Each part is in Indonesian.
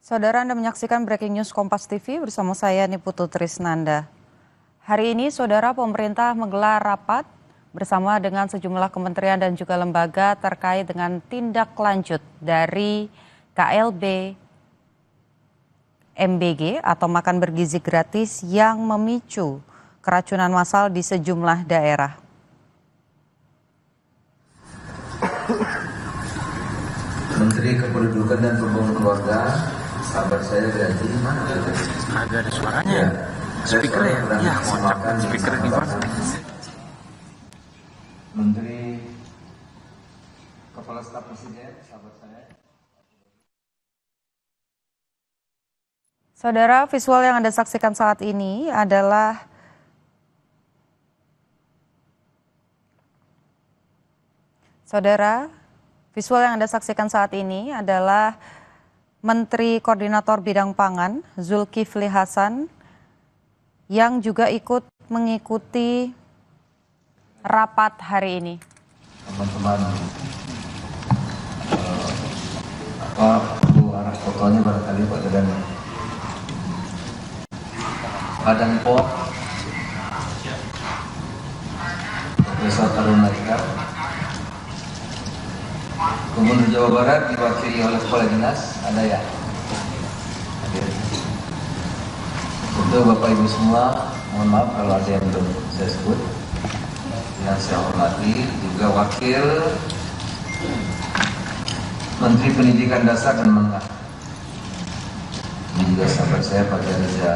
Saudara, Anda menyaksikan Breaking News Kompas TV bersama saya Niputu Trisnanda. Hari ini, saudara, pemerintah menggelar rapat bersama dengan sejumlah kementerian dan juga lembaga terkait dengan tindak lanjut dari KLB MBG atau makan bergizi gratis yang memicu keracunan massal di sejumlah daerah. Menteri Kependudukan dan Pembangunan Keluarga, sahabat saya ganti mana? Agak ada suaranya ya. Speaker ya? Ya, maksimalkan speaker di mana? Menteri Kepala Staf Presiden, sahabat saya. Saudara, visual yang Anda saksikan saat ini adalah Menteri Koordinator Bidang Pangan Zulkifli Hasan yang juga ikut mengikuti rapat hari ini. Teman-teman, perlu arah fotonya barangkali Pak Dadan. Badan POM, Profesor Tarun Naika. Gubernur Jawa Barat diwakili oleh Kepala Dinas, ada ya? Tentu Bapak Ibu semua, mohon maaf kalau ada yang belum saya sebut. Yang saya hormati juga Wakil Menteri Pendidikan Dasar dan Menengah. Ini juga sahabat saya Pak Reza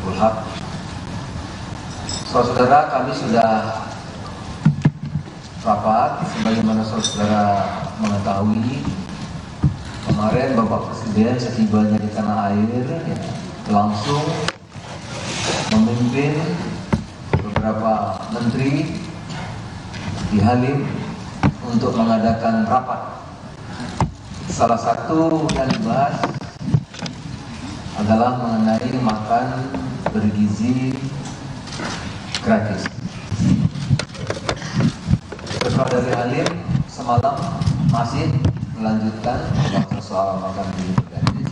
Bulhak. Saudara, kami sudah rapat, sebagaimana saudara mengetahui, kemarin Bapak Presiden setibanya di tanah air ya, langsung memimpin beberapa menteri di Halim untuk mengadakan rapat. Salah satu yang dibahas adalah mengenai makan bergizi gratis. Setelah dari Halim semalam masih melanjutkan soal makan bergizi gratis,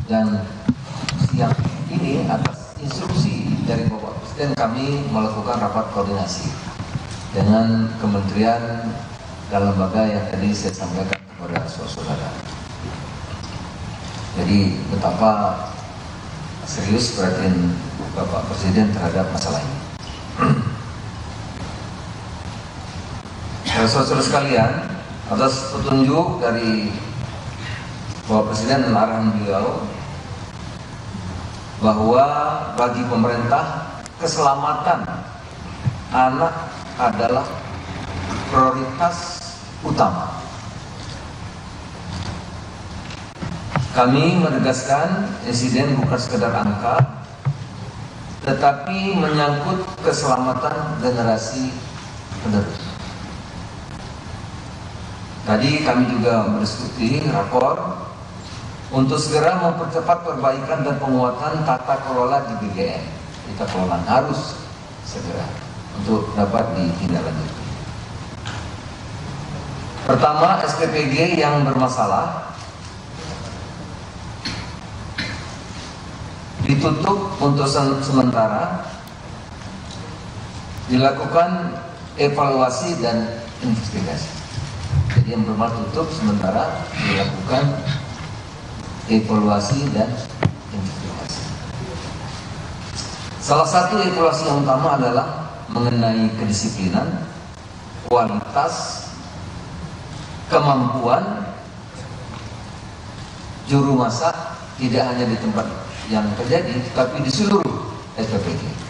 dan siang ini atas instruksi dari Bapak Presiden kami melakukan rapat koordinasi dengan kementerian dan lembaga yang tadi saya sampaikan kepada saudara. Jadi betapa serius perhatian Bapak Presiden terhadap masalah ini. Saudara sekalian, atas petunjuk dari Bapak Presiden dan arahan beliau bahwa bagi pemerintah keselamatan anak adalah prioritas utama. Kami menegaskan insiden bukan sekedar angka, tetapi menyangkut keselamatan generasi penerus. Tadi kami juga berdiskusi rapor untuk segera mempercepat perbaikan dan penguatan tata kelola di BGN. Tata kelola harus segera untuk dapat ditindaklanjuti. Pertama, SPPG yang bermasalah ditutup untuk sementara, dilakukan evaluasi dan investigasi. Jadi yang bermasalah tutup sementara, dilakukan evaluasi dan investigasi. Salah satu evaluasi yang utama adalah mengenai kedisiplinan, kualitas, kemampuan juru masak tidak hanya di tempat yang terjadi, tapi di seluruh SPPG.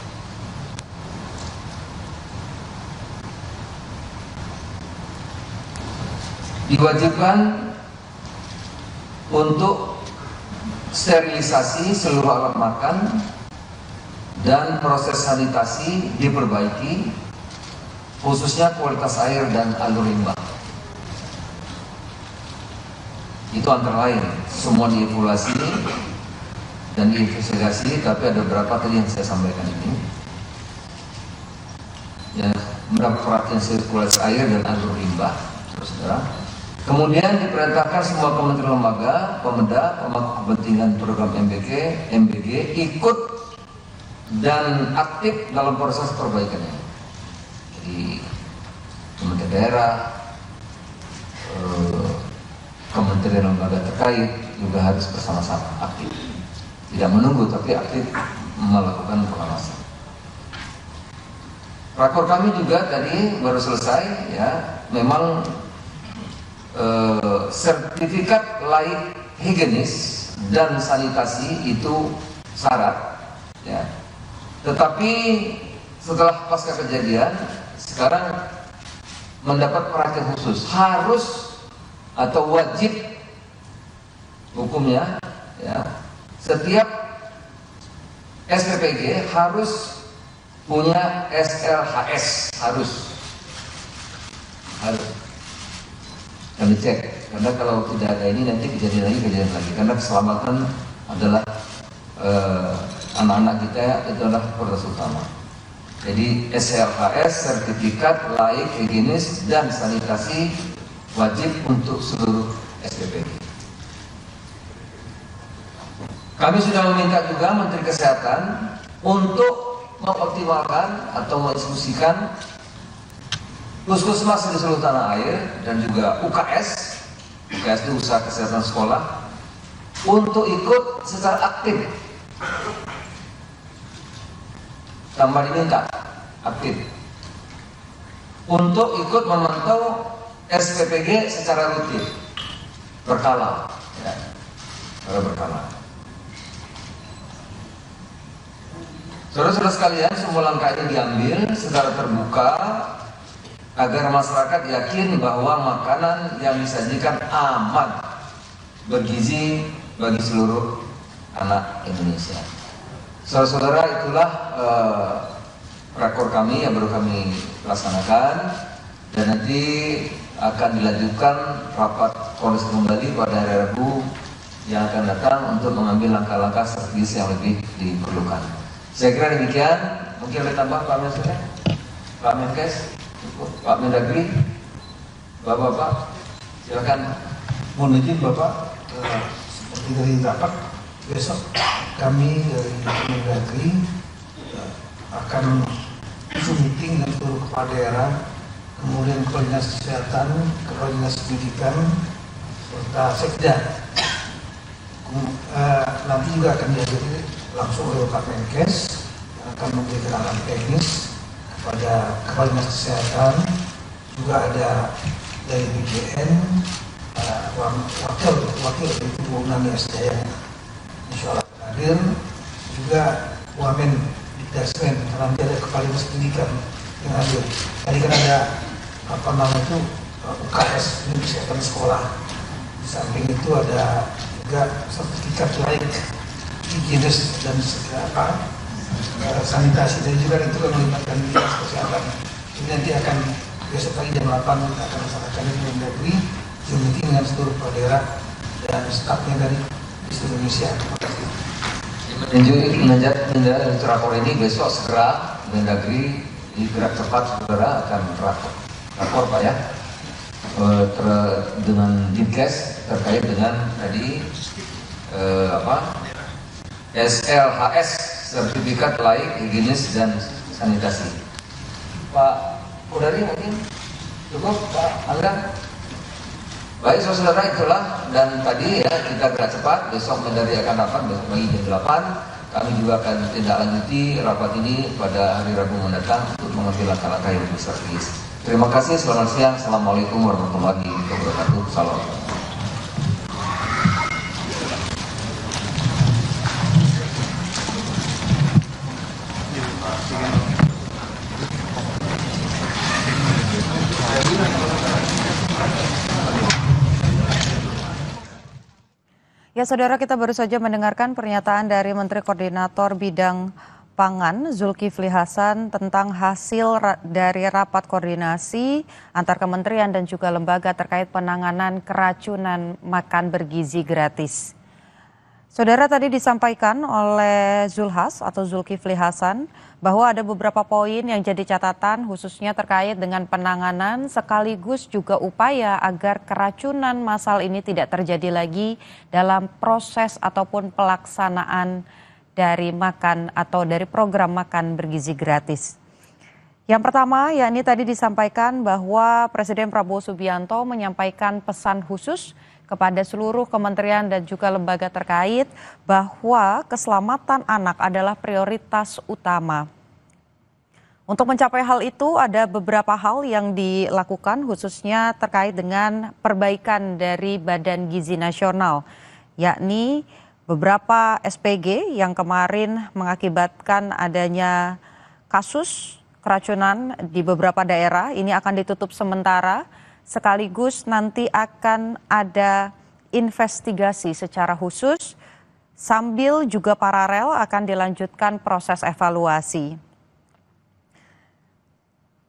Diwajibkan untuk sterilisasi seluruh alat makan dan proses sanitasi diperbaiki, khususnya kualitas air dan alur limbah. Itu antara lain, semua dievaluasi dan diinvestigasi, tapi ada beberapa tadi yang saya sampaikan ini. Ya, mendapat perhatian sirkulasi air dan alur limbah, saudara. Kemudian diperintahkan semua kementerian lembaga, Pemda, pemangku kepentingan program MBG ikut dan aktif dalam proses perbaikannya. Jadi kementerian daerah, kementerian lembaga terkait juga harus bersama-sama aktif. Tidak menunggu tapi aktif melakukan pengawasan. Rakor kami juga tadi baru selesai ya, memang sertifikat layak higienis dan sanitasi itu syarat ya. Tetapi setelah pasca kejadian sekarang mendapat perhatian khusus, harus atau wajib hukumnya ya, setiap SPPG harus punya SLHS, harus kami cek, karena kalau tidak ada ini nanti kejadian lagi, karena keselamatan adalah anak-anak kita itu adalah prioritas utama. Jadi SLHS, sertifikat layak higienis dan sanitasi wajib untuk seluruh SPPG. Kami sudah meminta juga Menteri Kesehatan untuk mengoptimalkan atau menginstruksikan puskesmas di seluruh tanah air dan juga UKS itu usaha kesehatan sekolah untuk ikut secara aktif. Tambah diminta aktif untuk ikut memantau SPPG secara rutin berkala ya, berkala. Saudara-saudara sekalian, semua langkah ini diambil secara terbuka agar masyarakat yakin bahwa makanan yang disajikan aman, bergizi bagi seluruh anak Indonesia. Saudara-saudara, itulah rakor kami yang baru kami laksanakan, dan nanti akan dilanjutkan rapat koordinasi kembali pada hari Rabu yang akan datang untuk mengambil langkah-langkah strategis yang lebih diperlukan. Saya kira demikian. Mungkin ada tambah Pak Menkes, Pak Menkes, Pak Mendagri, Bapak-bapak, silakan. Mohon izin Bapak, seperti dari rapat besok kami dari Mendagri akan meeting dengan seluruh kepala daerah, kemudian koordinasi kesehatan, koordinasi pendidikan, serta sekda. Nanti juga akan dihadiri langsung oleh Pak Menkes yang akan memberikan arahan teknis kepada kepala dinas kesehatan. Juga ada dari BGN, wakil dari Ibu Nami SDM insya Allah hadir, juga Wamen Dikdasmen, nanti ada kepala dinas pendidikan yang hadir. Tadi kan ada UKS, ini kesehatan sekolah. Di samping itu ada juga sertifikat layak higienis dan sanitasi, dan juga itu kan melibatkan dinas kesehatan. Ini nanti akan besok pagi jam 8 kita akan laksanakan di Mendagri, Zoom meeting dengan seluruh kepala daerah dan stafnya dari seluruh Indonesia. Terima kasih. Menjadi rakor ini besok segera Mendagri gerak cepat saudara akan rakor Pak ya, dengan Dinkes terkait dengan tadi SLHS, sertifikat layak higienis dan sanitasi. Pak Kodari mungkin cukup, Pak Angga. Baik saudara, itulah, dan tadi ya kita gerak cepat. Besok Mendagri akan rapat besok pagi jam 8. Kami juga akan tindak lanjuti rapat ini pada hari Rabu mendatang untuk mengambil langkah-langkah yang lebih strategis. Terima kasih, selamat siang, assalamualaikum warahmatullahi wabarakatuh. Salam. Ya saudara, kita baru saja mendengarkan pernyataan dari Menteri Koordinator Bidang Pangan Zulkifli Hasan tentang hasil dari rapat koordinasi antar kementerian dan juga lembaga terkait penanganan keracunan makan bergizi gratis. Saudara, tadi disampaikan oleh Zulkifli Hasan bahwa ada beberapa poin yang jadi catatan khususnya terkait dengan penanganan sekaligus juga upaya agar keracunan massal ini tidak terjadi lagi dalam proses ataupun pelaksanaan dari makan atau dari program makan bergizi gratis. Yang pertama, yakni tadi disampaikan bahwa Presiden Prabowo Subianto menyampaikan pesan khusus kepada seluruh kementerian dan juga lembaga terkait bahwa keselamatan anak adalah prioritas utama. Untuk mencapai hal itu ada beberapa hal yang dilakukan khususnya terkait dengan perbaikan dari Badan Gizi Nasional, yakni beberapa SPG yang kemarin mengakibatkan adanya kasus keracunan di beberapa daerah ini akan ditutup sementara. Sekaligus nanti akan ada investigasi secara khusus sambil juga paralel akan dilanjutkan proses evaluasi.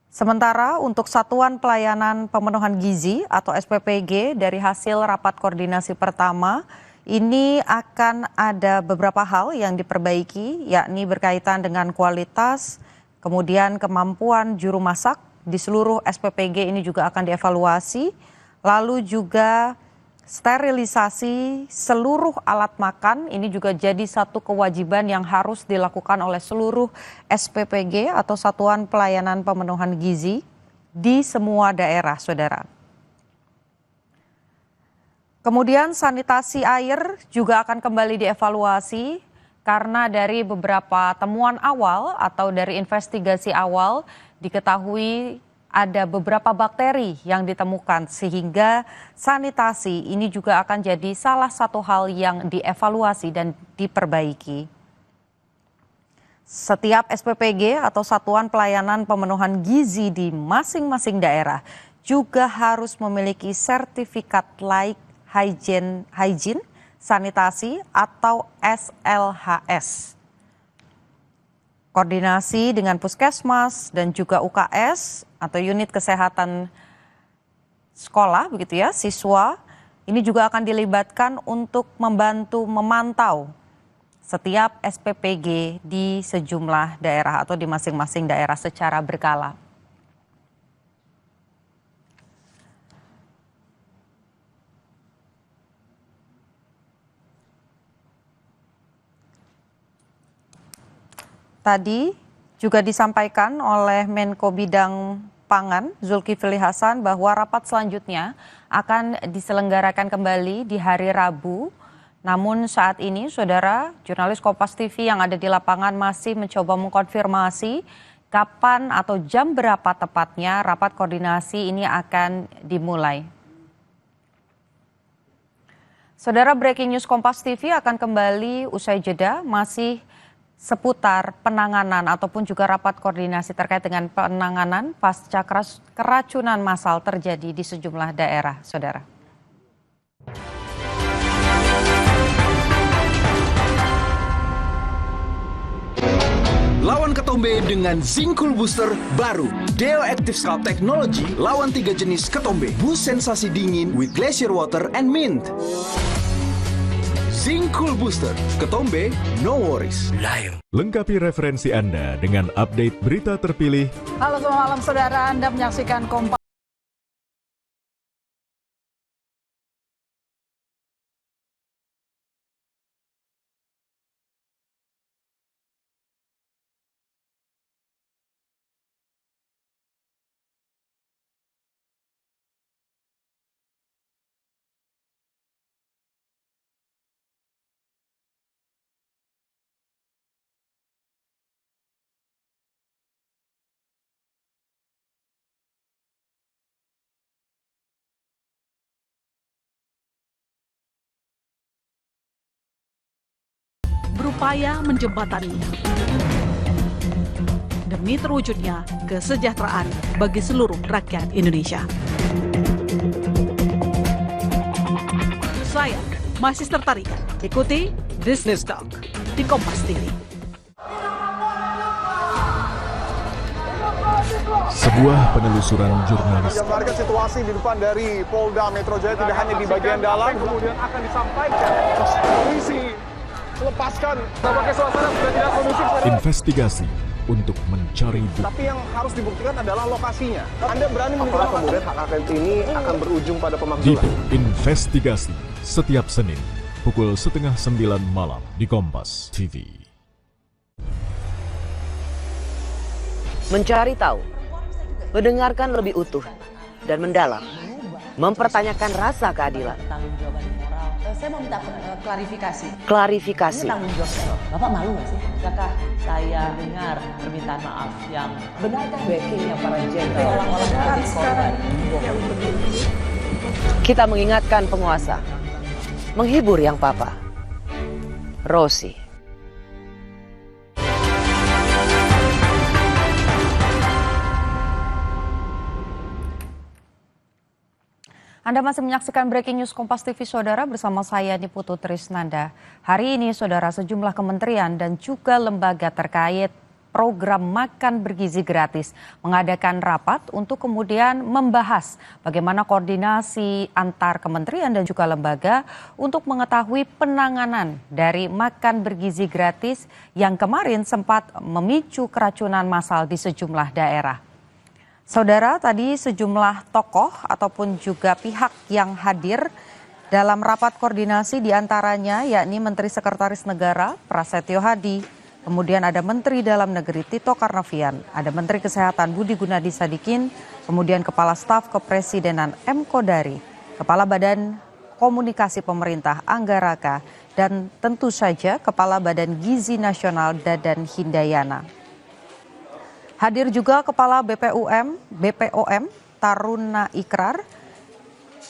Sementara untuk Satuan Pelayanan Pemenuhan Gizi atau SPPG dari hasil rapat koordinasi pertama ini akan ada beberapa hal yang diperbaiki, yakni berkaitan dengan kualitas, kemudian kemampuan juru masak di seluruh SPPG ini juga akan dievaluasi, lalu juga sterilisasi seluruh alat makan ini juga jadi satu kewajiban yang harus dilakukan oleh seluruh SPPG atau Satuan Pelayanan Pemenuhan Gizi di semua daerah, saudara. Kemudian sanitasi air juga akan kembali dievaluasi karena dari beberapa temuan awal atau dari investigasi awal diketahui ada beberapa bakteri yang ditemukan sehingga sanitasi ini juga akan jadi salah satu hal yang dievaluasi dan diperbaiki. Setiap SPPG atau Satuan Pelayanan Pemenuhan Gizi di masing-masing daerah juga harus memiliki sertifikat layak hygiene sanitasi atau SLHS. Koordinasi dengan Puskesmas dan juga UKS atau unit kesehatan sekolah begitu ya, siswa ini juga akan dilibatkan untuk membantu memantau setiap SPPG di sejumlah daerah atau di masing-masing daerah secara berkala. Tadi juga disampaikan oleh Menko Bidang Pangan Zulkifli Hasan bahwa rapat selanjutnya akan diselenggarakan kembali di hari Rabu. Namun saat ini saudara jurnalis Kompas TV yang ada di lapangan masih mencoba mengkonfirmasi kapan atau jam berapa tepatnya rapat koordinasi ini akan dimulai. Saudara, breaking news Kompas TV akan kembali usai jeda masih seputar penanganan ataupun juga rapat koordinasi terkait dengan penanganan pasca keracunan massal terjadi di sejumlah daerah, saudara. Lawan ketombe dengan Zinc-Cool Booster baru. Deo Active Scalp Technology lawan 3 jenis ketombe. Boost sensasi dingin with glacier water and mint. Zinc-Cool Booster, ketombe, no worries. Lengkapi referensi Anda dengan update berita terpilih. Halo, selamat malam saudara, Anda menyaksikan Kompas. Berupaya menjembataninya demi terwujudnya kesejahteraan bagi seluruh rakyat Indonesia. Saya masih tertarik ikuti Business Talk di Kompas TV. Sebuah penelusuran jurnalis. Gambarkan situasi di depan dari Polda Metro Jaya tidak hanya di bagian dalam, kemudian akan disampaikan polisi lepaskan. Tampaknya suasana sudah tidak kondusif. Investigasi untuk mencari bukti. Tapi yang harus dibuktikan adalah lokasinya. Anda berani menunjukkan kemudian hak angket ini akan berujung pada pemakzulan. Dipo Investigasi setiap Senin pukul 8:30 malam di Kompas TV. Mencari tahu, mendengarkan lebih utuh dan mendalam, mempertanyakan rasa keadilan. Saya mau minta klarifikasi. Klarifikasi. Ini tanggung jawab saya. Bapak malu nggak sih? Apakah saya dengar permintaan maaf yang benarkah backingnya para jenderal orang-orang sekarang yang begini? Kita mengingatkan penguasa, menghibur yang papa. Rosi. Anda masih menyaksikan Breaking News Kompas TV, Saudara, bersama saya Niputu Trisnanda. Hari ini, Saudara, sejumlah kementerian dan juga lembaga terkait program makan bergizi gratis mengadakan rapat untuk kemudian membahas bagaimana koordinasi antar kementerian dan juga lembaga untuk mengetahui penanganan dari makan bergizi gratis yang kemarin sempat memicu keracunan massal di sejumlah daerah. Saudara, tadi sejumlah tokoh ataupun juga pihak yang hadir dalam rapat koordinasi diantaranya yakni Menteri Sekretaris Negara Prasetyo Hadi, kemudian ada Menteri Dalam Negeri Tito Karnavian, ada Menteri Kesehatan Budi Gunadi Sadikin, kemudian Kepala Staf Kepresidenan M. Kodari, Kepala Badan Komunikasi Pemerintah Angga Raka, dan tentu saja Kepala Badan Gizi Nasional Dadan Hindayana. Hadir juga Kepala BPOM Taruna Ikrar,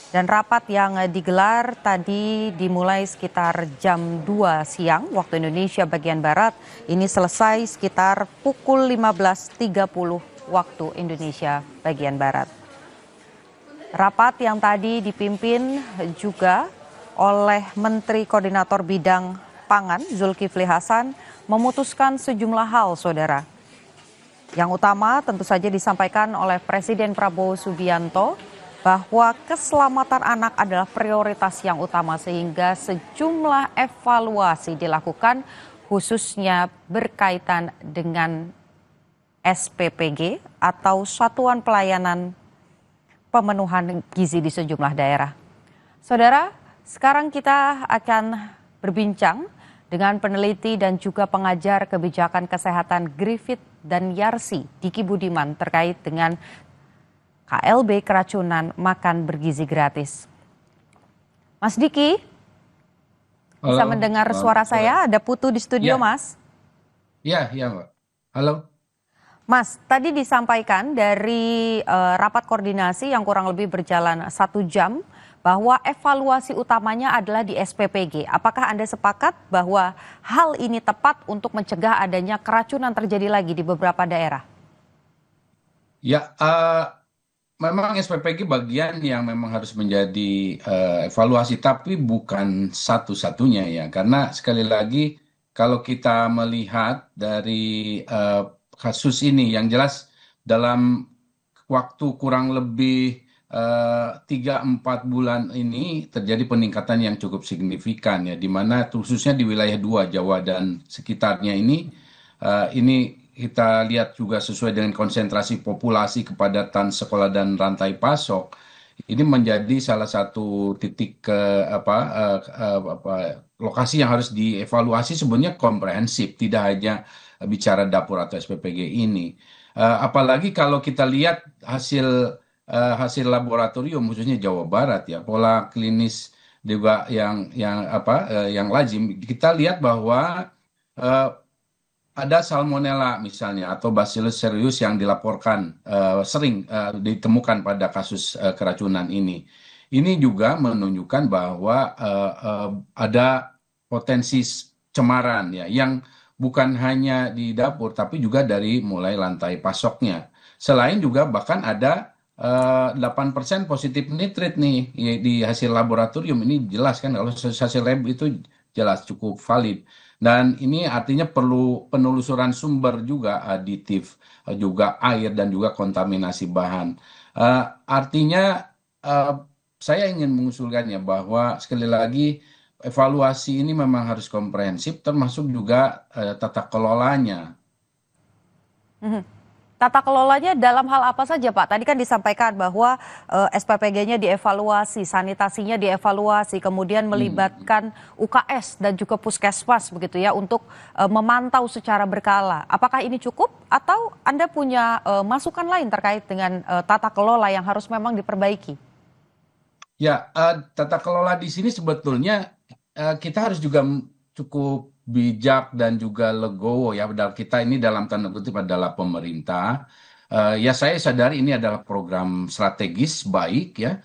dan rapat yang digelar tadi dimulai sekitar jam 2 siang waktu Indonesia bagian Barat. Ini selesai sekitar pukul 15.30 waktu Indonesia bagian Barat. Rapat yang tadi dipimpin juga oleh Menteri Koordinator Bidang Pangan Zulkifli Hasan memutuskan sejumlah hal, Saudara. Yang utama tentu saja disampaikan oleh Presiden Prabowo Subianto bahwa keselamatan anak adalah prioritas yang utama sehingga sejumlah evaluasi dilakukan khususnya berkaitan dengan SPPG atau Satuan Pelayanan Pemenuhan Gizi di sejumlah daerah. Saudara, sekarang kita akan berbincang dengan peneliti dan juga pengajar kebijakan kesehatan Griffith dan Yarsi Diki Budiman terkait dengan KLB keracunan makan bergizi gratis. Mas Diki, bisa mendengar suara saya? Ada Putu di studio, ya. Mas? Iya, Mbak. Halo. Mas, tadi disampaikan dari rapat koordinasi yang kurang lebih berjalan 1 jam bahwa evaluasi utamanya adalah di SPPG. Apakah Anda sepakat bahwa hal ini tepat untuk mencegah adanya keracunan terjadi lagi di beberapa daerah? Ya, memang SPPG bagian yang memang harus menjadi evaluasi, tapi bukan satu-satunya ya. Karena sekali lagi kalau kita melihat dari kasus ini yang jelas dalam waktu kurang lebih 3-4 bulan ini terjadi peningkatan yang cukup signifikan ya, di mana khususnya di wilayah 2 Jawa dan sekitarnya ini kita lihat juga sesuai dengan konsentrasi populasi, kepadatan sekolah dan rantai pasok. Ini menjadi salah satu titik lokasi yang harus dievaluasi sebenarnya komprehensif, tidak hanya bicara dapur atau SPPG ini. Apalagi kalau kita lihat hasil laboratorium khususnya Jawa Barat ya, pola klinis juga yang lazim kita lihat bahwa ada salmonella misalnya atau Bacillus cereus yang dilaporkan sering ditemukan pada kasus keracunan ini. Ini juga menunjukkan bahwa ada potensi cemaran ya, yang bukan hanya di dapur tapi juga dari mulai lantai pasoknya. Selain juga bahkan ada 8% positif nitrit nih di hasil laboratorium. Ini jelas kan, kalau hasil lab itu jelas cukup valid. Dan ini artinya perlu penelusuran sumber juga, aditif, juga air dan juga kontaminasi bahan. Artinya saya ingin mengusulkannya bahwa sekali lagi evaluasi ini memang harus komprehensif, termasuk juga tata kelolanya. Tata kelolanya dalam hal apa saja, Pak? Tadi kan disampaikan bahwa SPPG-nya dievaluasi, sanitasinya dievaluasi, kemudian melibatkan UKS dan juga puskesmas begitu ya untuk memantau secara berkala. Apakah ini cukup atau Anda punya masukan lain terkait dengan tata kelola yang harus memang diperbaiki? Ya, tata kelola di sini sebetulnya kita harus juga cukup bijak dan juga legowo ya. Kita ini dalam tanda kutip adalah pemerintah. Ya saya sadari ini adalah program strategis baik ya.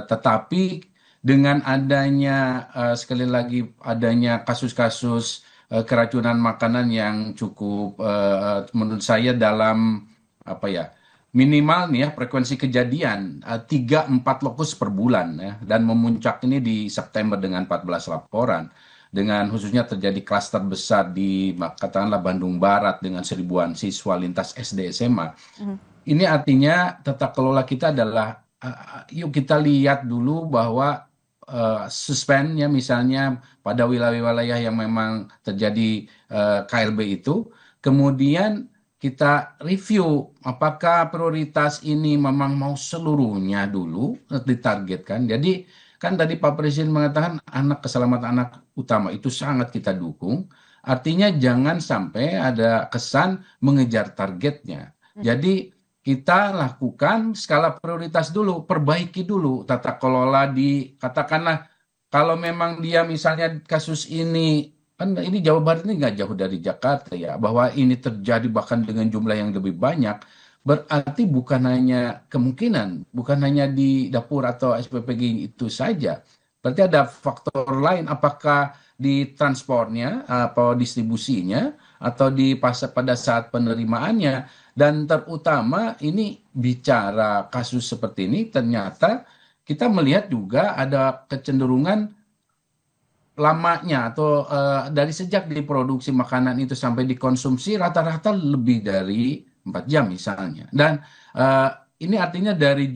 Tetapi dengan adanya sekali lagi adanya kasus-kasus keracunan makanan yang cukup menurut saya dalam apa ya, minimal nih ya frekuensi kejadian 3-4 lokus per bulan ya, dan memuncak ini di September dengan 14 laporan, dengan khususnya terjadi klaster besar di katakanlah Bandung Barat dengan 1000-an siswa lintas SD SMA. Ini artinya tata kelola kita adalah yuk kita lihat dulu bahwa suspend ya misalnya pada wilayah-wilayah yang memang terjadi KLB itu, kemudian kita review apakah prioritas ini memang mau seluruhnya dulu ditargetkan. Jadi kan tadi Pak Presiden mengatakan keselamatan anak utama itu sangat kita dukung. Artinya jangan sampai ada kesan mengejar targetnya. Jadi kita lakukan skala prioritas dulu, perbaiki dulu tata kelola di katakanlah kalau memang dia misalnya kasus ini kan ini Jawa Barat ini nggak jauh dari Jakarta ya, bahwa ini terjadi bahkan dengan jumlah yang lebih banyak, berarti bukan hanya kemungkinan, bukan hanya di dapur atau SPPG itu saja, berarti ada faktor lain, apakah di transportnya, atau distribusinya, atau di pada saat penerimaannya, dan terutama ini bicara kasus seperti ini, ternyata kita melihat juga ada kecenderungan lamanya atau dari sejak diproduksi makanan itu sampai dikonsumsi rata-rata lebih dari 4 jam misalnya. Dan ini artinya dari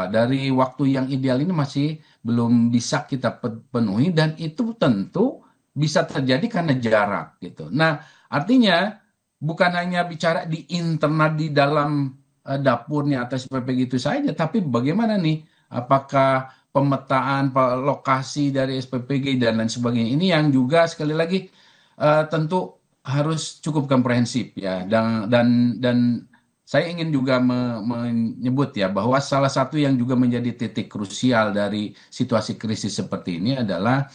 dari waktu yang ideal ini masih belum bisa kita penuhi, dan itu tentu bisa terjadi karena jarak gitu. Nah, artinya bukan hanya bicara di internal di dalam dapurnya atau SPPG itu saja, tapi bagaimana nih apakah pemetaan lokasi dari SPPG dan lain sebagainya. Ini yang juga sekali lagi tentu harus cukup komprehensif ya, dan saya ingin juga menyebut ya bahwa salah satu yang juga menjadi titik krusial dari situasi krisis seperti ini adalah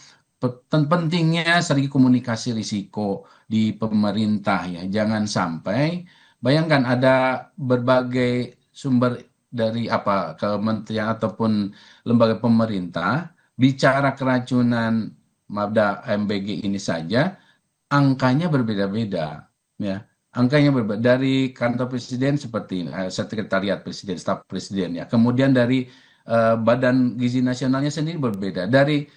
pentingnya strategi komunikasi risiko di pemerintah ya. Jangan sampai bayangkan ada berbagai sumber dari kementerian ataupun lembaga pemerintah bicara keracunan pada MBG ini saja angkanya berbeda-beda ya. Angkanya berbeda dari kantor presiden seperti sekretariat presiden, staf presiden ya. Kemudian dari Badan Gizi Nasionalnya sendiri berbeda, dari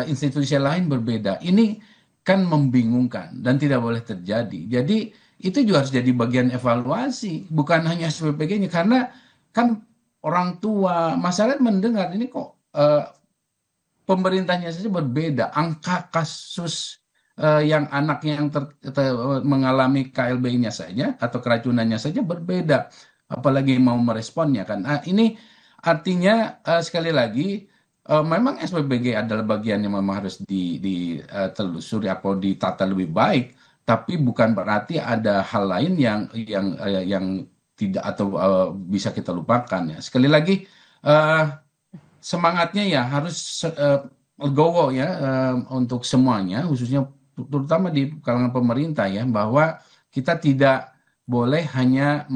institusi lain berbeda. Ini kan membingungkan dan tidak boleh terjadi. Jadi itu juga harus jadi bagian evaluasi, bukan hanya SPPG-nya, karena kan orang tua masyarakat mendengar ini kok pemerintahnya saja berbeda, angka kasus yang anaknya yang mengalami KLB-nya saja atau keracunannya saja berbeda, apalagi mau meresponnya kan. Ini artinya sekali lagi memang SPPG adalah bagian yang memang harus ditelusuri atau ditata lebih baik, tapi bukan berarti ada hal lain yang tidak atau bisa kita lupakan ya. Sekali lagi semangatnya ya harus legowo ya untuk semuanya, khususnya terutama di kalangan pemerintah ya, bahwa kita tidak boleh hanya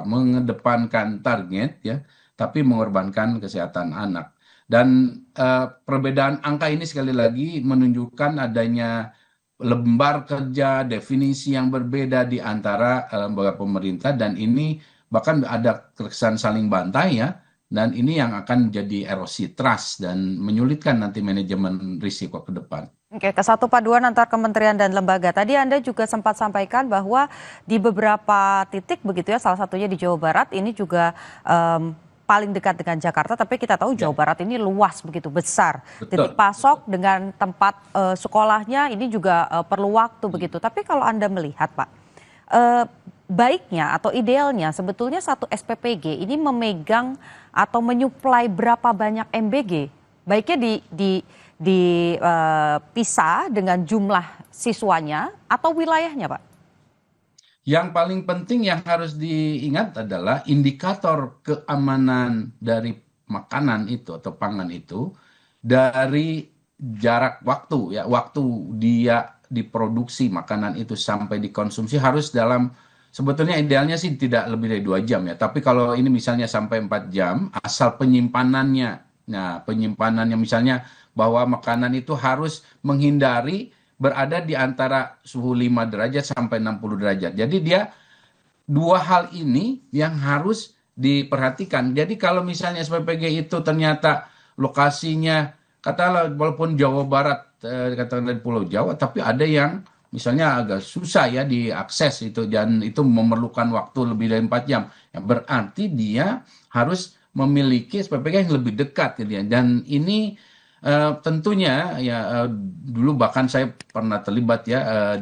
mengedepankan target ya, tapi mengorbankan kesehatan anak. Dan perbedaan angka ini sekali lagi menunjukkan adanya lembar kerja, definisi yang berbeda di antara lembaga pemerintah, dan ini bahkan ada kesan saling bantai ya, dan ini yang akan jadi erosi trust dan menyulitkan nanti manajemen risiko ke depan. Oke, kesatu paduan antar kementerian dan lembaga. Tadi Anda juga sempat sampaikan bahwa di beberapa titik begitu ya, salah satunya di Jawa Barat ini juga paling dekat dengan Jakarta, tapi kita tahu Jawa Barat ini luas begitu besar. Betul. Titik pasok dengan tempat sekolahnya ini juga perlu waktu begitu. Tapi kalau Anda melihat Pak, baiknya atau idealnya sebetulnya satu SPPG ini memegang atau menyuplai berapa banyak MBG? Baiknya dipisah dengan jumlah siswanya atau wilayahnya Pak? Yang paling penting yang harus diingat adalah indikator keamanan dari makanan itu atau pangan itu dari jarak waktu ya, waktu dia diproduksi makanan itu sampai dikonsumsi harus dalam, sebetulnya idealnya sih tidak lebih dari 2 jam ya, tapi kalau ini misalnya sampai 4 jam asal penyimpanannya. Nah, penyimpanannya misalnya bahwa makanan itu harus menghindari berada di antara suhu 5 derajat sampai 60 derajat. Jadi dia 2 hal ini yang harus diperhatikan. Jadi kalau misalnya SPPG itu ternyata lokasinya, katakanlah walaupun Jawa Barat, katakanlah di Pulau Jawa, tapi ada yang misalnya agak susah ya diakses itu, dan itu memerlukan waktu lebih dari 4 jam. Ya, berarti dia harus memiliki SPPG yang lebih dekat gitu ya. Dan ini tentunya ya dulu bahkan saya pernah terlibat ya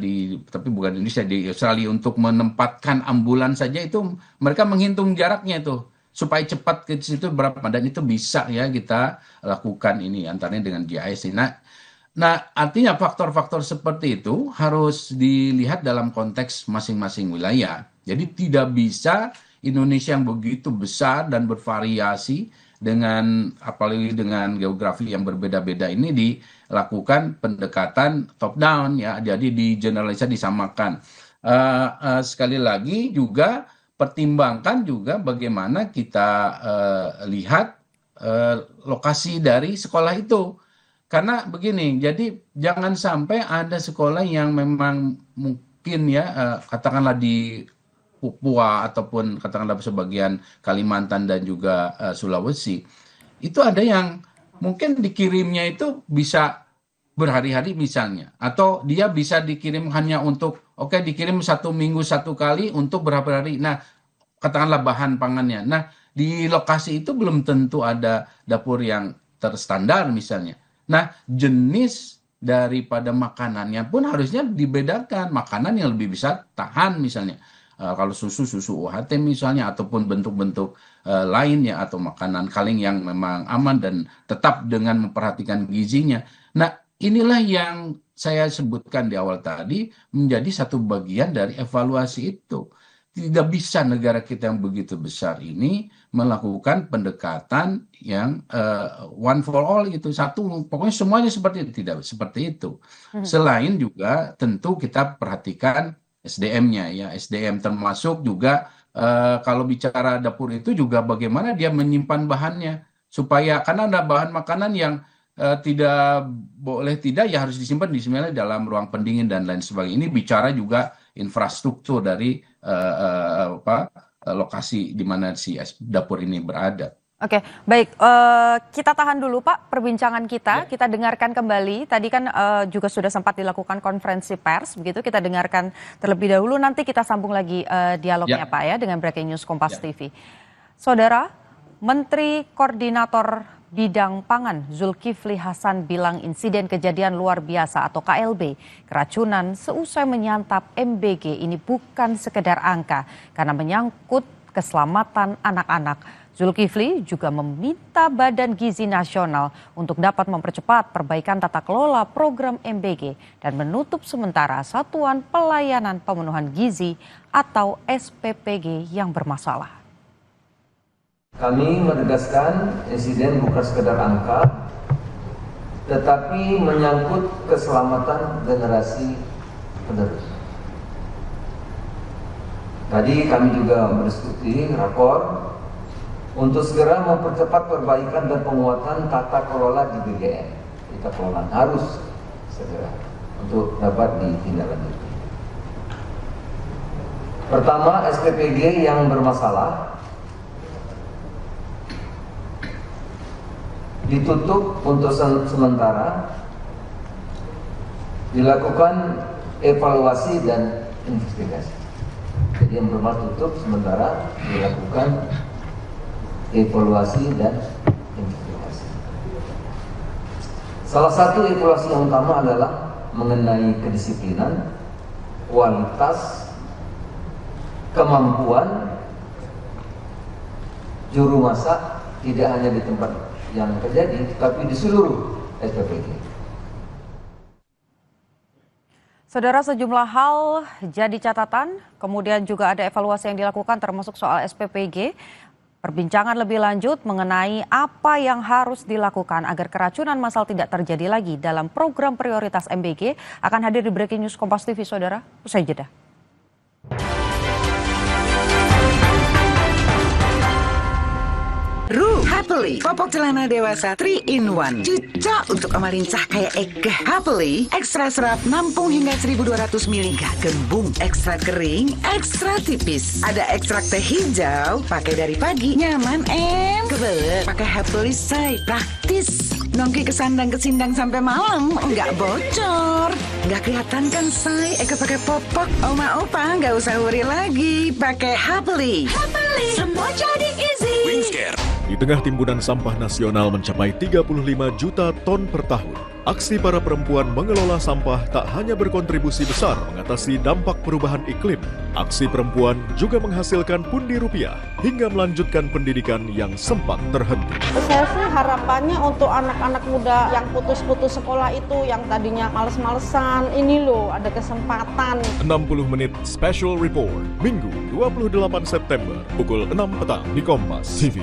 tapi bukan di Indonesia, di Australia, untuk menempatkan ambulans saja itu mereka menghitung jaraknya itu supaya cepat ke situ berapa, dan itu bisa ya kita lakukan ini antaranya dengan GIS. Nah artinya faktor-faktor seperti itu harus dilihat dalam konteks masing-masing wilayah. Jadi tidak bisa Indonesia yang begitu besar dan bervariasi dengan apalagi dengan geografi yang berbeda-beda ini dilakukan pendekatan top down ya, jadi di generalisasi disamakan. Sekali lagi juga pertimbangkan juga bagaimana kita lihat lokasi dari sekolah itu, karena begini, jadi jangan sampai ada sekolah yang memang mungkin ya katakanlah di Papua ataupun katakanlah sebagian Kalimantan dan juga Sulawesi, itu ada yang mungkin dikirimnya itu bisa berhari-hari misalnya, atau dia bisa dikirim hanya untuk dikirim 1 minggu 1 kali untuk berapa hari. Nah katakanlah bahan pangannya. Nah di lokasi itu belum tentu ada dapur yang terstandar misalnya. Nah jenis daripada makanannya pun harusnya dibedakan, makanan yang lebih bisa tahan misalnya. Kalau susu UHT misalnya, ataupun bentuk-bentuk lainnya, atau makanan kaleng yang memang aman dan tetap dengan memperhatikan gizinya. Nah inilah yang saya sebutkan di awal tadi menjadi satu bagian dari evaluasi itu. Tidak bisa negara kita yang begitu besar ini melakukan pendekatan yang one for all gitu, satu pokoknya semuanya seperti itu, tidak seperti itu. Selain juga tentu kita perhatikan SDM-nya ya, SDM termasuk juga kalau bicara dapur itu juga bagaimana dia menyimpan bahannya, supaya karena ada bahan makanan yang tidak boleh ya harus disimpan di dalam ruang pendingin dan lain sebagainya. Ini bicara juga infrastruktur dari lokasi di mana si dapur ini berada. Oke, baik. Kita tahan dulu Pak perbincangan kita. Kita dengarkan kembali. Tadi kan juga sudah sempat dilakukan konferensi pers, begitu. Kita dengarkan terlebih dahulu. Nanti kita sambung lagi dialognya Pak ya dengan Breaking News Kompas TV. Saudara, Menteri Koordinator Bidang Pangan Zulkifli Hasan bilang insiden kejadian luar biasa atau KLB keracunan seusai menyantap MBG ini bukan sekedar angka karena menyangkut keselamatan anak-anak. Zulkifli juga meminta Badan Gizi Nasional untuk dapat mempercepat perbaikan tata kelola program MBG dan menutup sementara Satuan Pelayanan Pemenuhan Gizi atau SPPG yang bermasalah. Kami menegaskan insiden bukan sekedar angka, tetapi menyangkut keselamatan generasi penerus. Tadi kami juga berdiskusi rapor untuk segera mempercepat perbaikan dan penguatan tata kelola di BGN. Tata kelola harus segera untuk dapat ditindaklanjuti. Pertama, SPPG yang bermasalah ditutup untuk sementara, dilakukan evaluasi dan investigasi. Jadi yang bermasalah tutup sementara, dilakukan evaluasi dan implementasi. Salah satu evaluasi yang utama adalah mengenai kedisiplinan, kualitas, kemampuan juru masak tidak hanya di tempat yang terjadi, tapi di seluruh SPPG. Saudara, sejumlah hal jadi catatan, kemudian juga ada evaluasi yang dilakukan termasuk soal SPPG. Perbincangan lebih lanjut mengenai apa yang harus dilakukan agar keracunan massal tidak terjadi lagi dalam program prioritas MBG akan hadir di Breaking News Kompas TV, saudara. Usai jeda. Happily, popok celana dewasa 3-in-1. Cocok untuk omalincah kayak Ega. Happily, ekstra serat nampung hingga 1200 ml. Gembung, ekstra kering, ekstra tipis. Ada ekstrak teh hijau, pakai dari pagi. Nyaman, kebelet. Pakai Happily say, praktis. Nongki kesandang-kesindang sampai malam, nggak bocor. Nggak kelihatan kan, say? Ega pakai popok. Oma opa nggak usah worry lagi. Pakai Happily. Happily, semua jadi easy. Wingscare. Di tengah timbunan sampah nasional mencapai 35 juta ton per tahun, aksi para perempuan mengelola sampah tak hanya berkontribusi besar mengatasi dampak perubahan iklim. Aksi perempuan juga menghasilkan pundi rupiah hingga melanjutkan pendidikan yang sempat terhenti. Saya sih harapannya untuk anak-anak muda yang putus-putus sekolah itu, yang tadinya males-malesan, ini loh ada kesempatan. 60 menit Special Report, Minggu 28 September, pukul 6 petang di Kompas TV.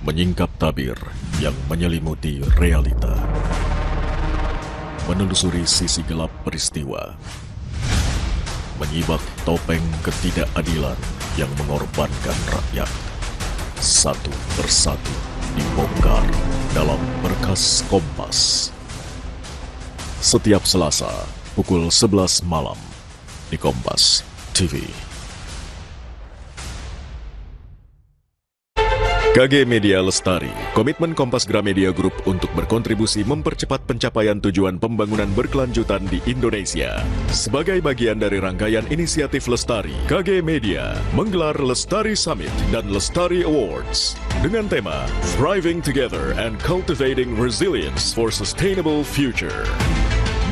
Menyingkap tabir yang menyelimuti realita. Menelusuri sisi gelap peristiwa. Menyibak topeng ketidakadilan yang mengorbankan rakyat. Satu persatu dibongkar dalam Berkas Kompas. Setiap Selasa, pukul 11 malam di Kompas TV. KG Media Lestari, komitmen Kompas Gramedia Group untuk berkontribusi mempercepat pencapaian tujuan pembangunan berkelanjutan di Indonesia. Sebagai bagian dari rangkaian inisiatif Lestari, KG Media menggelar Lestari Summit dan Lestari Awards dengan tema Thriving Together and Cultivating Resilience for Sustainable Future.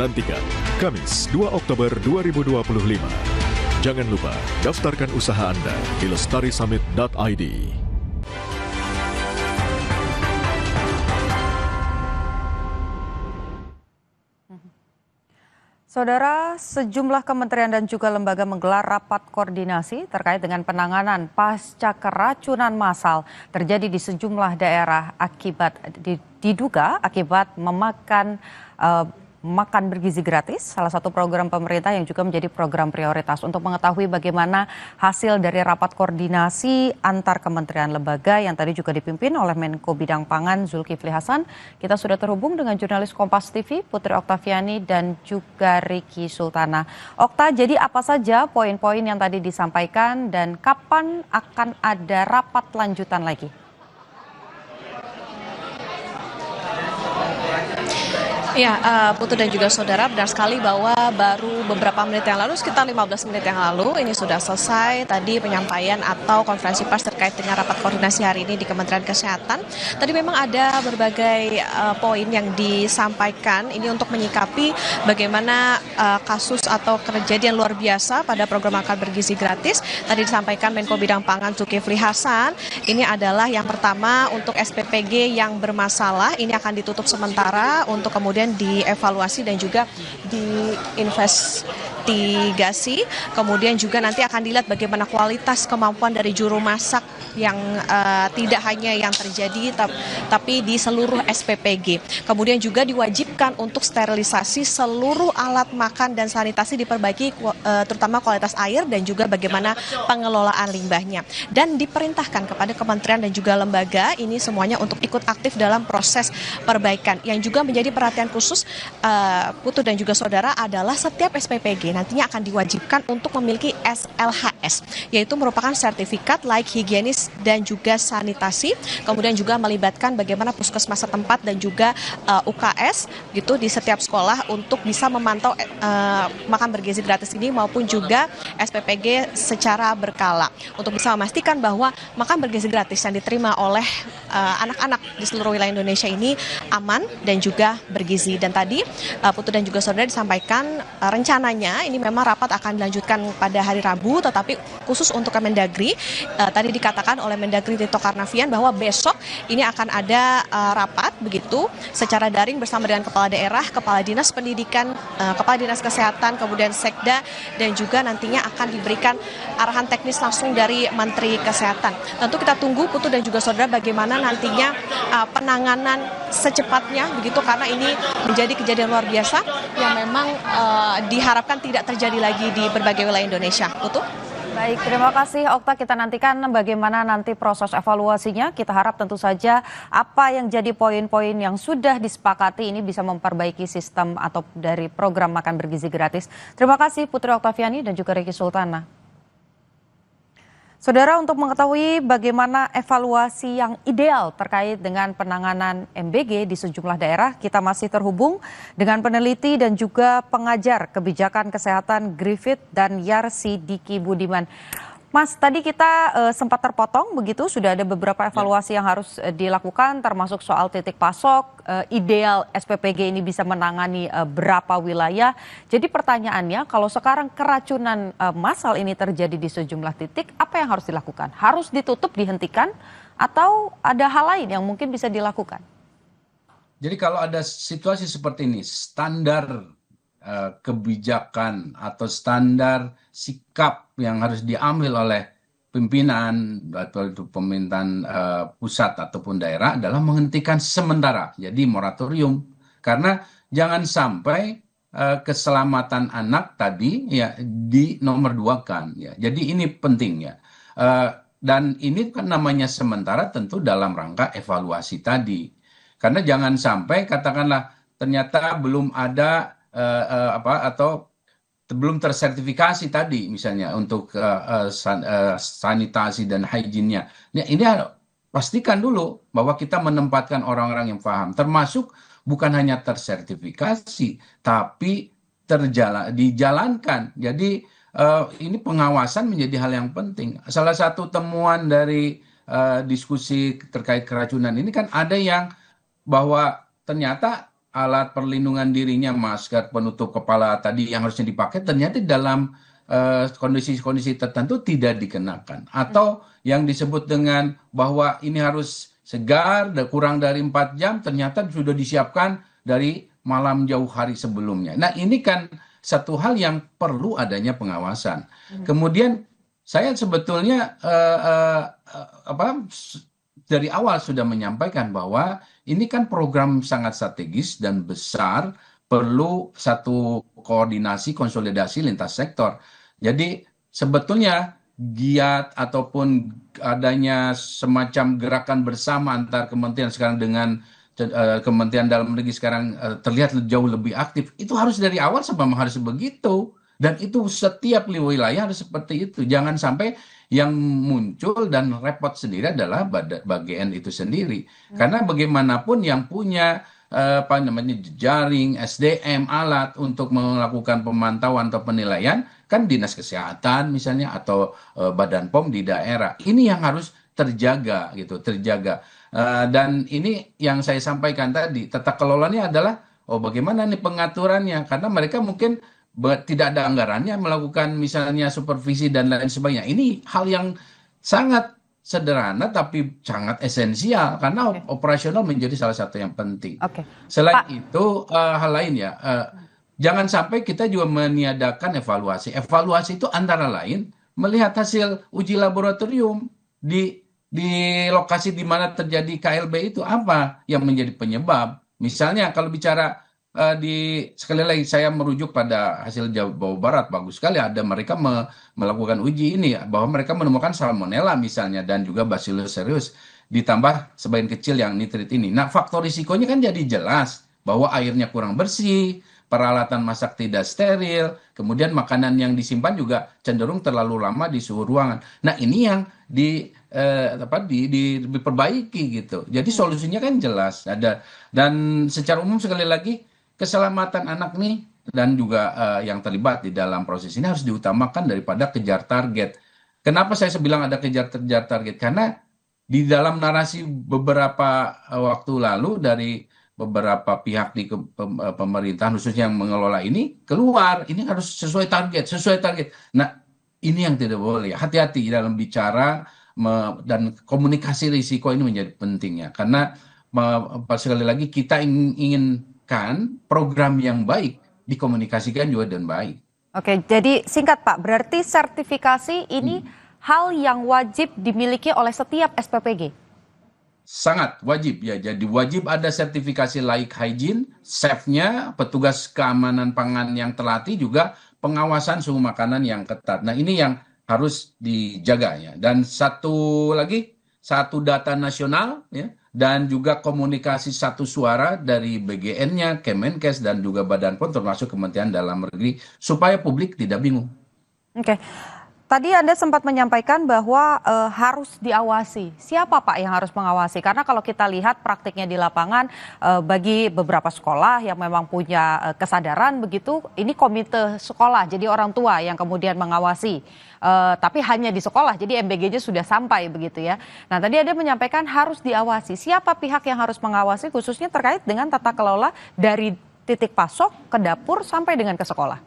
Nantikan Kamis 2 Oktober 2025. Jangan lupa daftarkan usaha Anda di lestarisummit.id. Saudara, sejumlah kementerian dan juga lembaga menggelar rapat koordinasi terkait dengan penanganan pasca keracunan massal terjadi di sejumlah daerah diduga akibat makan bergizi gratis, salah satu program pemerintah yang juga menjadi program prioritas. Untuk mengetahui bagaimana hasil dari rapat koordinasi antar kementerian lembaga yang tadi juga dipimpin oleh Menko Bidang Pangan Zulkifli Hasan, kita sudah terhubung dengan jurnalis Kompas TV Putri Oktaviani dan juga Riki Sultana. Okta, jadi apa saja poin-poin yang tadi disampaikan dan kapan akan ada rapat lanjutan lagi? Ya, Putu dan juga saudara, benar sekali bahwa baru beberapa menit yang lalu, sekitar 15 menit yang lalu, ini sudah selesai tadi penyampaian atau konferensi pers terkait dengan rapat koordinasi hari ini di Kementerian Kesehatan. Tadi memang ada berbagai poin yang disampaikan, ini untuk menyikapi bagaimana kasus atau kejadian luar biasa pada program makan bergizi gratis. Tadi disampaikan Menko Bidang Pangan Zulkifli Hasan, ini adalah yang pertama untuk SPPG yang bermasalah, ini akan ditutup sementara untuk kemudian dievaluasi dan juga diinvestigasi. Kemudian juga nanti akan dilihat bagaimana kualitas kemampuan dari juru masak yang tidak hanya yang terjadi tapi di seluruh SPPG. Kemudian juga diwajibkan untuk sterilisasi seluruh alat makan dan sanitasi diperbaiki, terutama kualitas air dan juga bagaimana pengelolaan limbahnya. Dan diperintahkan kepada kementerian dan juga lembaga ini semuanya untuk ikut aktif dalam proses perbaikan. Yang juga menjadi perhatian khusus Putu dan juga saudara adalah setiap SPPG nantinya akan diwajibkan untuk memiliki SLHS, yaitu merupakan sertifikat layak higienis teknis dan juga sanitasi, kemudian juga melibatkan bagaimana puskesmas setempat dan juga UKS gitu di setiap sekolah untuk bisa memantau makan bergizi gratis ini maupun juga SPPG secara berkala untuk bisa memastikan bahwa makan bergizi gratis yang diterima oleh anak-anak di seluruh wilayah Indonesia ini aman dan juga bergizi. Dan tadi Putu dan juga saudara disampaikan rencananya ini memang rapat akan dilanjutkan pada hari Rabu, tetapi khusus untuk Kemendagri tadi dikatakan oleh Mendagri Tito Karnavian bahwa besok ini akan ada rapat begitu secara daring bersama dengan kepala daerah, kepala dinas pendidikan, kepala dinas kesehatan, kemudian Sekda, dan juga nantinya akan diberikan arahan teknis langsung dari Menteri Kesehatan. Tentu kita tunggu Putu dan juga saudara bagaimana nantinya penanganan secepatnya begitu, karena ini menjadi kejadian luar biasa yang memang diharapkan tidak terjadi lagi di berbagai wilayah Indonesia. Putu? Baik, terima kasih Okta. Kita nantikan bagaimana nanti proses evaluasinya. Kita harap tentu saja apa yang jadi poin-poin yang sudah disepakati ini bisa memperbaiki sistem atau dari program makan bergizi gratis. Terima kasih Putri Oktaviani dan juga Ricky Sultana. Saudara, untuk mengetahui bagaimana evaluasi yang ideal terkait dengan penanganan MBG di sejumlah daerah, kita masih terhubung dengan peneliti dan juga pengajar kebijakan kesehatan Griffith dan Yarsi Diki Budiman. Mas, tadi kita sempat terpotong begitu, sudah ada beberapa evaluasi yang harus dilakukan termasuk soal titik pasok, ideal SPPG ini bisa menangani berapa wilayah. Jadi pertanyaannya, kalau sekarang keracunan massal ini terjadi di sejumlah titik, apa yang harus dilakukan? Harus ditutup, dihentikan, atau ada hal lain yang mungkin bisa dilakukan? Jadi kalau ada situasi seperti ini, standar kebijakan atau standar sikap yang harus diambil oleh pimpinan atau pemerintahan pusat ataupun daerah adalah menghentikan sementara, jadi moratorium, karena jangan sampai keselamatan anak tadi ya di nomor 2-kan ya. Jadi ini penting ya. Dan ini kan namanya sementara tentu dalam rangka evaluasi tadi, karena jangan sampai katakanlah ternyata belum ada atau belum tersertifikasi tadi misalnya untuk sanitasi dan hygiene-nya. Nah, ini pastikan dulu bahwa kita menempatkan orang-orang yang paham, termasuk bukan hanya tersertifikasi tapi dijalankan. Jadi ini pengawasan menjadi hal yang penting. Salah satu temuan dari diskusi terkait keracunan ini kan ada yang bahwa ternyata alat perlindungan dirinya, masker, penutup kepala tadi yang harusnya dipakai ternyata dalam kondisi-kondisi tertentu tidak dikenakan. Atau yang disebut dengan bahwa ini harus segar, kurang dari 4 jam, ternyata sudah disiapkan dari malam jauh hari sebelumnya. Nah, ini kan satu hal yang perlu adanya pengawasan. Kemudian saya sebetulnya dari awal sudah menyampaikan bahwa ini kan program sangat strategis dan besar, perlu satu koordinasi, konsolidasi lintas sektor. Jadi sebetulnya giat ataupun adanya semacam gerakan bersama antar kementerian sekarang dengan Kementerian Dalam Negeri sekarang terlihat jauh lebih aktif. Itu harus dari awal memang harus begitu. Dan itu setiap wilayah harus seperti itu. Jangan sampai yang muncul dan repot sendiri adalah bagian itu sendiri. Karena bagaimanapun yang punya jejaring, SDM, alat untuk melakukan pemantauan atau penilaian kan dinas kesehatan misalnya atau Badan POM di daerah. Ini yang harus terjaga gitu, terjaga. Dan ini yang saya sampaikan tadi, tata kelolanya adalah bagaimana nih pengaturannya, karena mereka mungkin tidak ada anggarannya melakukan misalnya supervisi dan lain sebagainya. Ini hal yang sangat sederhana tapi sangat esensial karena operasional menjadi salah satu yang penting. Selain itu hal lain ya, jangan sampai kita juga meniadakan evaluasi. Evaluasi itu antara lain melihat hasil uji laboratorium di lokasi di mana terjadi KLB itu apa yang menjadi penyebab. Misalnya kalau bicara sekali lagi saya merujuk pada hasil Jawa Barat, bagus sekali ada mereka melakukan uji ini bahwa mereka menemukan salmonella misalnya dan juga Bacillus cereus ditambah sebagian kecil yang nitrit ini. Nah, faktor risikonya kan jadi jelas bahwa airnya kurang bersih, peralatan masak tidak steril, kemudian makanan yang disimpan juga cenderung terlalu lama di suhu ruangan. Nah, ini yang diperbaiki gitu. Jadi solusinya kan jelas ada, dan secara umum sekali lagi keselamatan anak nih dan juga yang terlibat di dalam proses ini harus diutamakan daripada kejar target. Kenapa saya bilang ada kejar target? Karena di dalam narasi beberapa waktu lalu dari beberapa pihak di pemerintahan khususnya yang mengelola ini keluar, ini harus sesuai target. Nah, ini yang tidak boleh. Hati-hati dalam bicara dan komunikasi risiko ini menjadi penting ya. Karena sekali lagi kita inginkan program yang baik dikomunikasikan juga dengan baik. Oke, jadi singkat Pak, berarti sertifikasi ini hal yang wajib dimiliki oleh setiap SPPG? Sangat wajib ya, jadi wajib ada sertifikasi laik hygiene, chefnya, petugas keamanan pangan yang terlatih, juga pengawasan suhu makanan yang ketat. Nah, ini yang harus dijaga ya. Dan satu lagi, satu data nasional ya, dan juga komunikasi satu suara dari BGN-nya, Kemenkes, dan juga Badan POM termasuk Kementerian Dalam Negeri supaya publik tidak bingung. Oke. Tadi Anda sempat menyampaikan bahwa harus diawasi. Siapa Pak yang harus mengawasi? Karena kalau kita lihat praktiknya di lapangan, bagi beberapa sekolah yang memang punya kesadaran begitu, ini komite sekolah, jadi orang tua yang kemudian mengawasi. Tapi hanya di sekolah, jadi MBG-nya sudah sampai begitu ya. Nah, tadi Anda menyampaikan harus diawasi. Siapa pihak yang harus mengawasi khususnya terkait dengan tata kelola dari titik pasok ke dapur sampai dengan ke sekolah?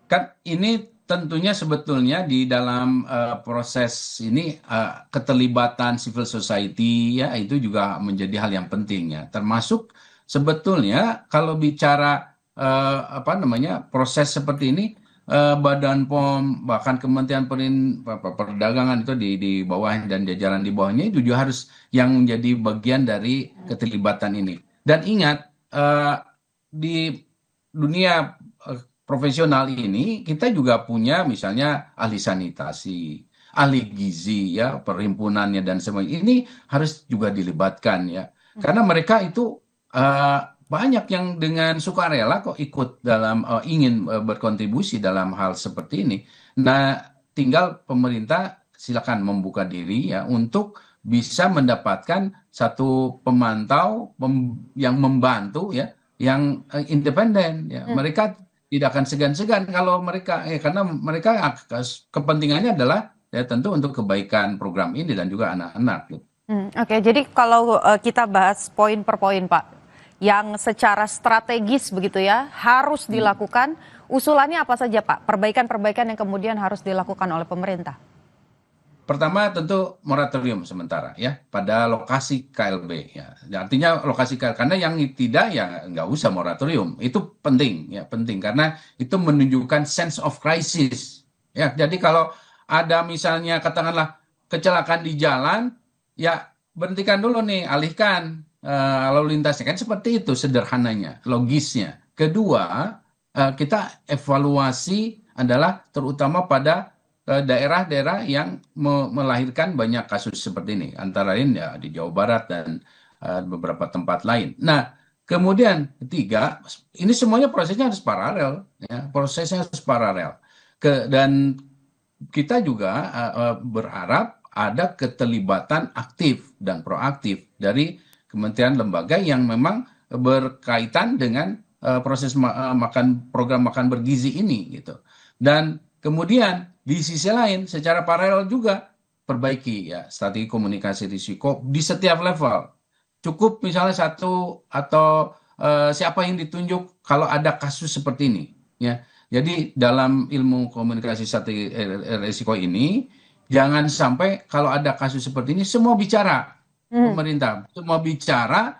Kan ini tentunya sebetulnya di dalam proses ini keterlibatan civil society ya itu juga menjadi hal yang penting ya. Termasuk sebetulnya kalau bicara proses seperti ini, Badan POM bahkan Kementerian Perdagangan itu di bawah dan jajaran di bawahnya itu juga harus yang menjadi bagian dari keterlibatan ini. Dan ingat di dunia profesional ini kita juga punya misalnya ahli sanitasi, ahli gizi ya, perhimpunannya dan semuanya. Ini harus juga dilibatkan ya. Karena mereka itu banyak yang dengan sukarela kok ikut dalam ingin berkontribusi dalam hal seperti ini. Nah, tinggal pemerintah silakan membuka diri ya untuk bisa mendapatkan satu pemantau yang membantu ya, yang independen ya. Mereka tidak akan segan-segan kalau mereka karena mereka kepentingannya adalah ya tentu untuk kebaikan program ini dan juga anak-anak. Oke, jadi kalau kita bahas poin per poin Pak, yang secara strategis begitu ya harus dilakukan, usulannya apa saja Pak? Perbaikan-perbaikan yang kemudian harus dilakukan oleh pemerintah. Pertama tentu moratorium sementara ya pada lokasi KLB ya. Artinya lokasi KLB, karena yang tidak ya nggak usah moratorium. Itu penting ya, penting karena itu menunjukkan sense of crisis ya. Jadi kalau ada misalnya katakanlah kecelakaan di jalan ya berhentikan dulu nih, alihkan lalu lintasnya, kan seperti itu sederhananya, logisnya. Kedua, kita evaluasi adalah terutama pada daerah-daerah yang melahirkan banyak kasus seperti ini, antara lain ya di Jawa Barat dan beberapa tempat lain. Nah, kemudian ketiga, ini semuanya prosesnya harus paralel, ya, prosesnya harus paralel. Dan kita juga berharap ada keterlibatan aktif dan proaktif dari kementerian lembaga yang memang berkaitan dengan proses program makan bergizi ini, gitu. Dan kemudian di sisi lain, secara paralel juga perbaiki ya strategi komunikasi risiko di setiap level. Cukup misalnya satu atau siapa yang ditunjuk kalau ada kasus seperti ini. Ya, jadi dalam ilmu komunikasi strategi risiko ini, jangan sampai kalau ada kasus seperti ini semua bicara pemerintah, semua bicara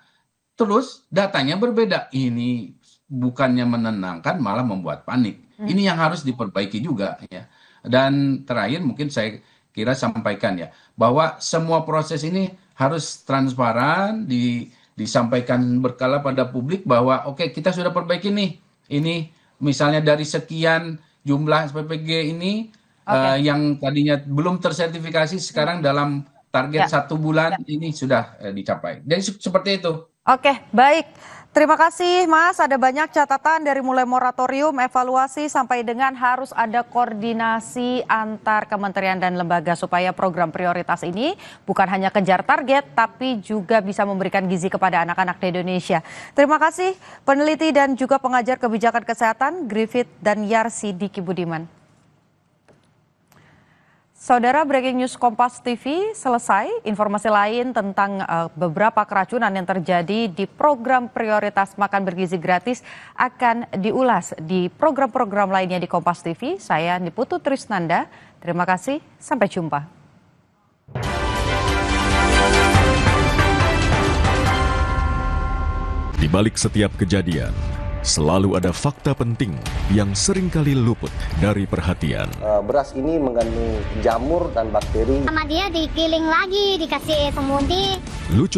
terus datanya berbeda. Ini bukannya menenangkan, malah membuat panik. Ini yang harus diperbaiki juga ya. Dan terakhir mungkin saya kira sampaikan ya, bahwa semua proses ini harus transparan, disampaikan berkala pada publik bahwa oke, kita sudah perbaiki nih. Ini misalnya dari sekian jumlah SPPG ini yang tadinya belum tersertifikasi sekarang dalam target 1 bulan ini sudah dicapai. Jadi seperti itu. Oke, baik. Terima kasih Mas, ada banyak catatan dari mulai moratorium, evaluasi sampai dengan harus ada koordinasi antar kementerian dan lembaga supaya program prioritas ini bukan hanya kejar target tapi juga bisa memberikan gizi kepada anak-anak di Indonesia. Terima kasih peneliti dan juga pengajar kebijakan kesehatan Griffith dan Yarsi Diki Budiman. Saudara, breaking news Kompas TV selesai. Informasi lain tentang beberapa keracunan yang terjadi di program prioritas makan bergizi gratis akan diulas di program-program lainnya di Kompas TV. Saya Niputu Trisnanda. Terima kasih, sampai jumpa. Di balik setiap kejadian, selalu ada fakta penting yang seringkali luput dari perhatian. Beras ini mengandung jamur dan bakteri. Sama dia digiling lagi, dikasih smoothie. Lucu